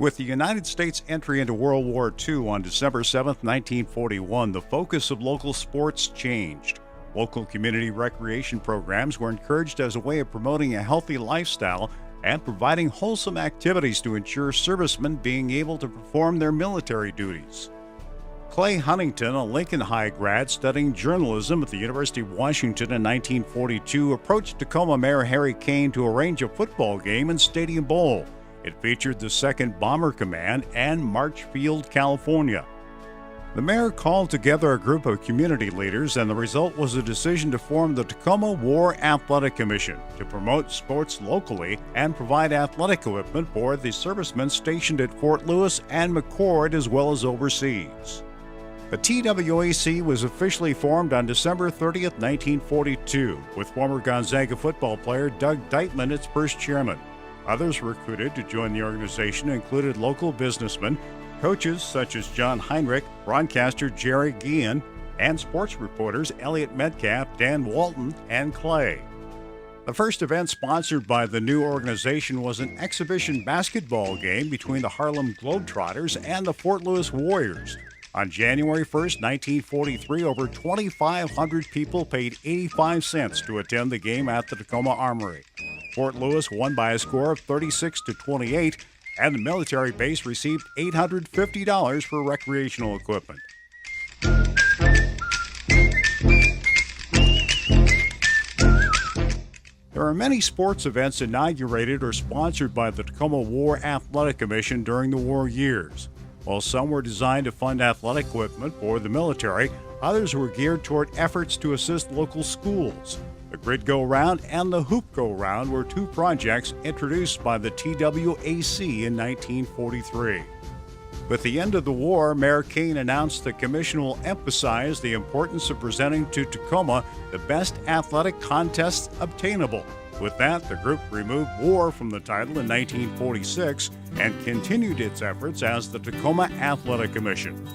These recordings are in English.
With the United States' entry into World War II on December 7, 1941, the focus of local sports changed. Local community recreation programs were encouraged as a way of promoting a healthy lifestyle and providing wholesome activities to ensure servicemen being able to perform their military duties. Clay Huntington, a Lincoln High grad studying journalism at the University of Washington in 1942, approached Tacoma Mayor Harry Kane to arrange a football game in Stadium Bowl. It featured the 2nd Bomber Command and Marchfield, California. The mayor called together a group of community leaders, and the result was a decision to form the Tacoma War Athletic Commission to promote sports locally and provide athletic equipment for the servicemen stationed at Fort Lewis and McChord as well as overseas. The TWAC was officially formed on December 30, 1942, with former Gonzaga football player Doug Deitman its first chairman. Others recruited to join the organization included local businessmen, coaches such as John Heinrich, broadcaster Jerry Guillen, and sports reporters Elliot Metcalf, Dan Walton, and Clay. The first event sponsored by the new organization was an exhibition basketball game between the Harlem Globetrotters and the Fort Lewis Warriors. On January 1, 1943, over 2,500 people paid 85 cents to attend the game at the Tacoma Armory. Fort Lewis won by a score of 36-28, and the military base received $850 for recreational equipment. There are many sports events inaugurated or sponsored by the Tacoma War Athletic Commission during the war years. While some were designed to fund athletic equipment for the military, others were geared toward efforts to assist local schools. The Grid Go Round and the Hoop Go Round were two projects introduced by the TWAC in 1943. With the end of the war, Mayor Kane announced the commission will emphasize the importance of presenting to Tacoma the best athletic contests obtainable. With that, the group removed war from the title in 1946 and continued its efforts as the Tacoma Athletic Commission.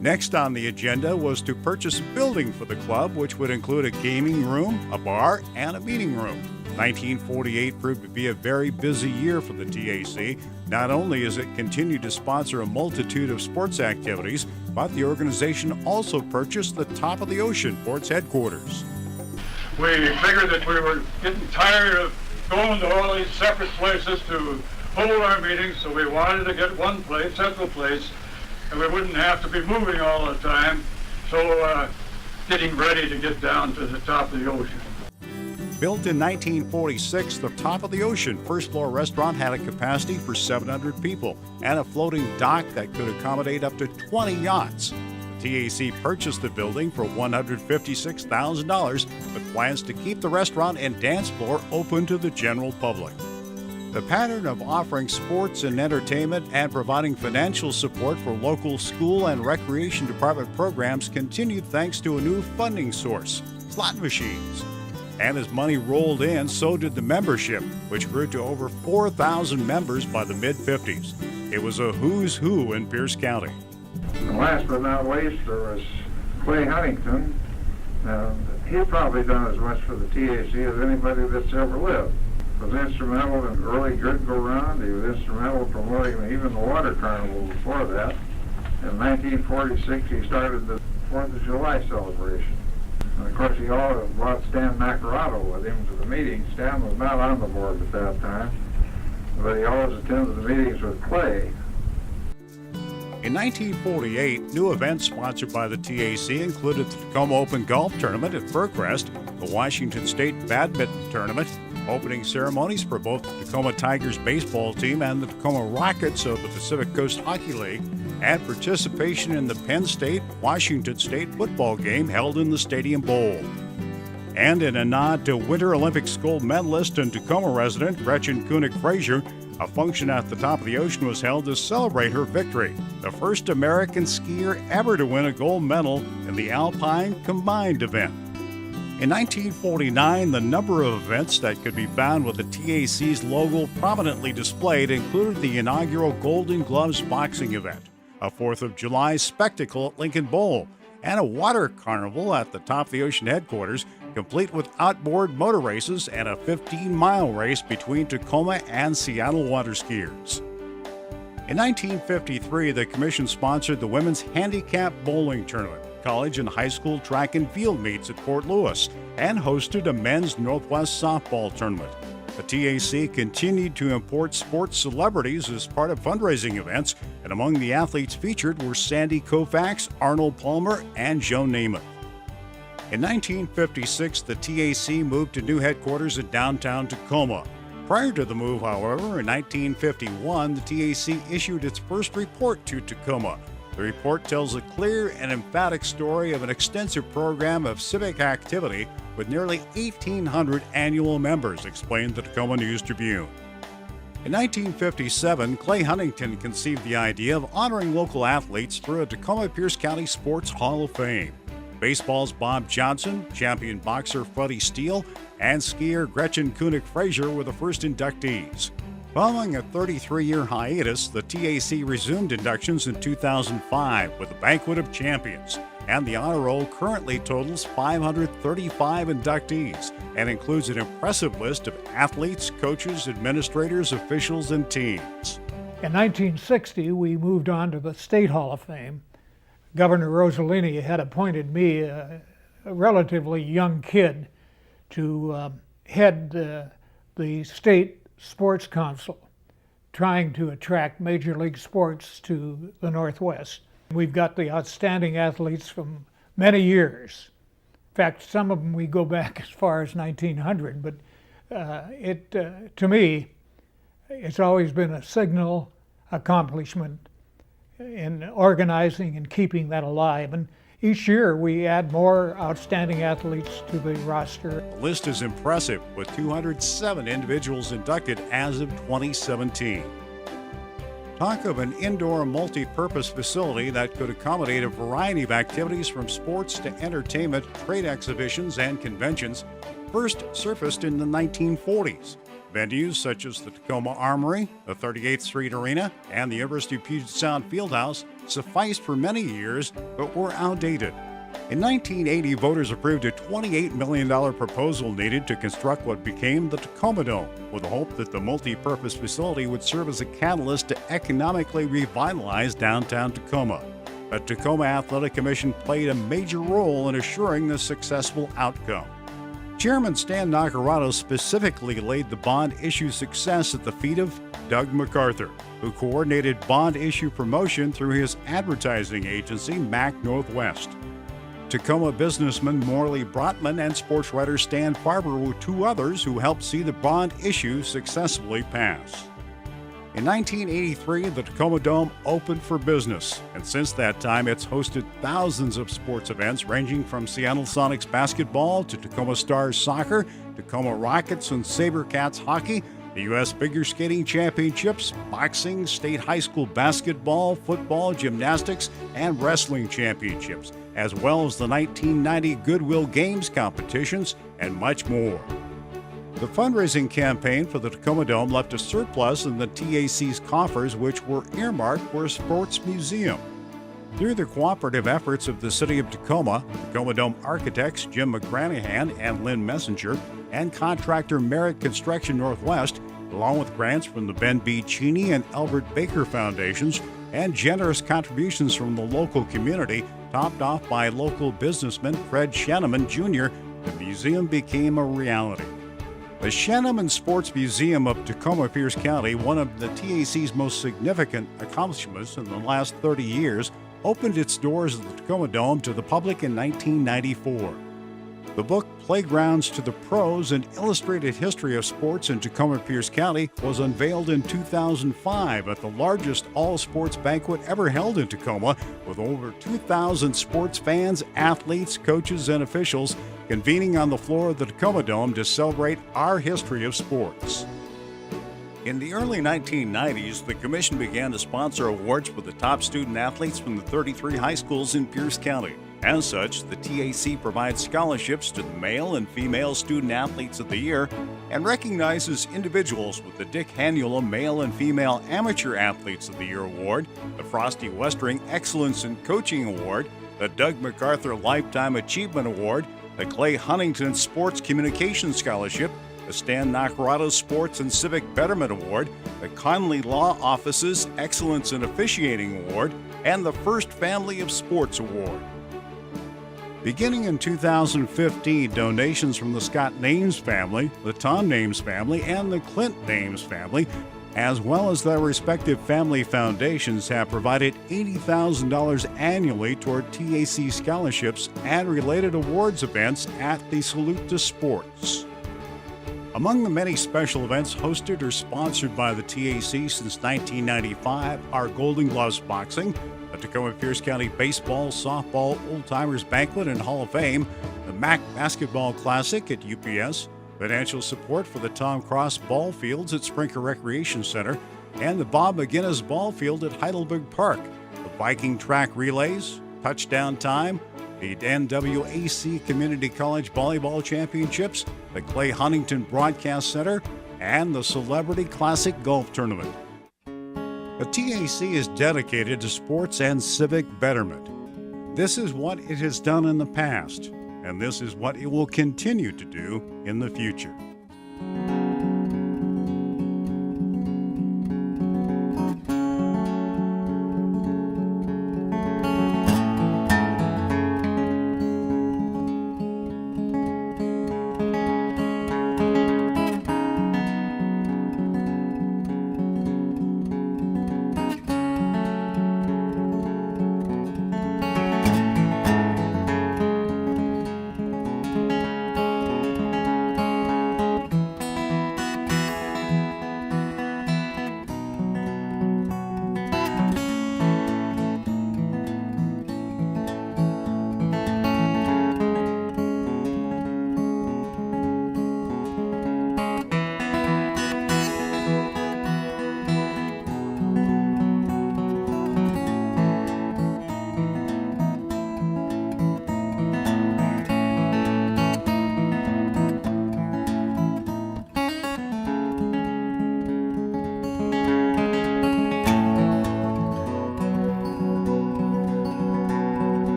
Next on the agenda was to purchase a building for the club, which would include a gaming room, a bar, and a meeting room. 1948 proved to be a very busy year for the TAC. Not only as it continued to sponsor a multitude of sports activities, but the organization also purchased the top of the ocean for its headquarters. We figured that we were getting tired of going to all these separate places to hold our meetings, so we wanted to get one place, central place, and we wouldn't have to be moving all the time, so getting ready to get down to the top of the ocean. Built in 1946, the Top of the Ocean first-floor restaurant had a capacity for 700 people and a floating dock that could accommodate up to 20 yachts. The TAC purchased the building for $156,000 with plans to keep the restaurant and dance floor open to the general public. The pattern of offering sports and entertainment and providing financial support for local school and recreation department programs continued thanks to a new funding source, slot machines. And as money rolled in, so did the membership, which grew to over 4,000 members by the mid-50s. It was a who's who in Pierce County. And last but not least, there was Clay Huntington. He probably done as much for the TAC as anybody that's ever lived. He was instrumental in early Grid Go Round. He was instrumental in promoting even the water carnival before that. In 1946, he started the 4th of July celebration. And of course, he always brought Stan Nacarado with him to the meetings. Stan was not on the board at that time, but he always attended the meetings with Clay. In 1948, new events sponsored by the TAC included the Tacoma Open Golf Tournament at Furcrest, the Washington State Badminton Tournament, opening ceremonies for both the Tacoma Tigers baseball team and the Tacoma Rockets of the Pacific Coast Hockey League, and participation in the Penn State-Washington State football game held in the Stadium Bowl. And in a nod to Winter Olympics gold medalist and Tacoma resident Gretchen Koenig-Frazier, a function at the Top of the Ocean was held to celebrate her victory, the first American skier ever to win a gold medal in the Alpine Combined event. In 1949, the number of events that could be found with the TAC's logo prominently displayed included the inaugural Golden Gloves boxing event, a 4th of July spectacle at Lincoln Bowl, and a water carnival at the Top of the Ocean headquarters, complete with outboard motor races and a 15-mile race between Tacoma and Seattle water skiers. In 1953, the commission sponsored the Women's Handicap Bowling Tournament, college and high school track and field meets at Fort Lewis, and hosted a men's Northwest softball tournament. The TAC continued to import sports celebrities as part of fundraising events, and among the athletes featured were Sandy Koufax, Arnold Palmer, and Joe Namath. In 1956, the TAC moved to new headquarters in downtown Tacoma. Prior to the move, however, in 1951, the TAC issued its first report to Tacoma. The report tells a clear and emphatic story of an extensive program of civic activity with nearly 1,800 annual members, explained the Tacoma News-Tribune. In 1957, Clay Huntington conceived the idea of honoring local athletes through a Tacoma-Pierce County Sports Hall of Fame. Baseball's Bob Johnson, champion boxer Freddie Steele, and skier Gretchen Koenig-Fraser were the first inductees. Following a 33-year hiatus, the TAC resumed inductions in 2005 with a banquet of champions, and the honor roll currently totals 535 inductees and includes an impressive list of athletes, coaches, administrators, officials, and teams. In 1960, we moved on to the State Hall of Fame. Governor Rossellini had appointed me, a relatively young kid, to head the state sports council, trying to attract major league sports to the Northwest. We've got the outstanding athletes from many years. In fact, some of them we go back as far as 1900, but to me, it's always been a signal accomplishment in organizing and keeping that alive. And each year we add more outstanding athletes to the roster. The list is impressive, with 207 individuals inducted as of 2017. Talk of an indoor multi-purpose facility that could accommodate a variety of activities from sports to entertainment, trade exhibitions, and conventions first surfaced in the 1940s. Venues such as the Tacoma Armory, the 38th Street Arena, and the University of Puget Sound Fieldhouse sufficed for many years, but were outdated. In 1980, voters approved a $28 million proposal needed to construct what became the Tacoma Dome, with the hope that the multi-purpose facility would serve as a catalyst to economically revitalize downtown Tacoma. The Tacoma Athletic Commission played a major role in assuring the successful outcome. Chairman Stan Naccarato specifically laid the bond issue success at the feet of Doug MacArthur, who coordinated bond issue promotion through his advertising agency, Mac Northwest. Tacoma businessman Morley Brotman and sports writer Stan Farber were two others who helped see the bond issue successfully pass. In 1983, the Tacoma Dome opened for business, and since that time it's hosted thousands of sports events ranging from Seattle Sonics basketball to Tacoma Stars soccer, Tacoma Rockets and SaberCats hockey, the U.S. Figure Skating Championships, boxing, state high school basketball, football, gymnastics, and wrestling championships, as well as the 1990 Goodwill Games competitions, and much more. The fundraising campaign for the Tacoma Dome left a surplus in the TAC's coffers, which were earmarked for a sports museum. Through the cooperative efforts of the City of Tacoma, Tacoma Dome architects Jim McGranahan and Lynn Messenger, and contractor Merritt Construction Northwest, along with grants from the Ben B. Cheney and Albert Baker Foundations, and generous contributions from the local community, topped off by local businessman Fred Sheneman Jr., the museum became a reality. The Sheneman Sports Museum of Tacoma-Pierce County, one of the TAC's most significant accomplishments in the last 30 years, opened its doors at the Tacoma Dome to the public in 1994. The book Playgrounds to the Pros, an illustrated history of sports in Tacoma-Pierce County, was unveiled in 2005 at the largest all-sports banquet ever held in Tacoma, with over 2,000 sports fans, athletes, coaches, and officials convening on the floor of the Tacoma Dome to celebrate our history of sports. In the early 1990s, the Commission began to sponsor awards for the top student athletes from the 33 high schools in Pierce County. As such, the TAC provides scholarships to the male and female student athletes of the year and recognizes individuals with the Dick Hanula Male and Female Amateur Athletes of the Year Award, the Frosty Westring Excellence in Coaching Award, the Doug MacArthur Lifetime Achievement Award, the Clay Huntington Sports Communication Scholarship, the Stan Nacarado Sports and Civic Betterment Award, the Conley Law Office's Excellence in Officiating Award, and the First Family of Sports Award. Beginning in 2015, donations from the Scott Names family, the Tom Names family, and the Clint Names family, as well as their respective family foundations, have provided $80,000 annually toward TAC scholarships and related awards events at the Salute to Sports. Among the many special events hosted or sponsored by the TAC since 1995 are Golden Gloves Boxing, the Tacoma Pierce County Baseball, Softball, Old Timers Banquet and Hall of Fame, the MAC Basketball Classic at UPS, financial support for the Tom Cross Ball Fields at Sprinker Recreation Center, and the Bob McGinnis Ball Field at Heidelberg Park, the Viking Track Relays, Touchdown Time, the NWAC Community College Volleyball Championships, the Clay Huntington Broadcast Center, and the Celebrity Classic Golf Tournament. The TAC is dedicated to sports and civic betterment. This is what it has done in the past, and this is what it will continue to do in the future.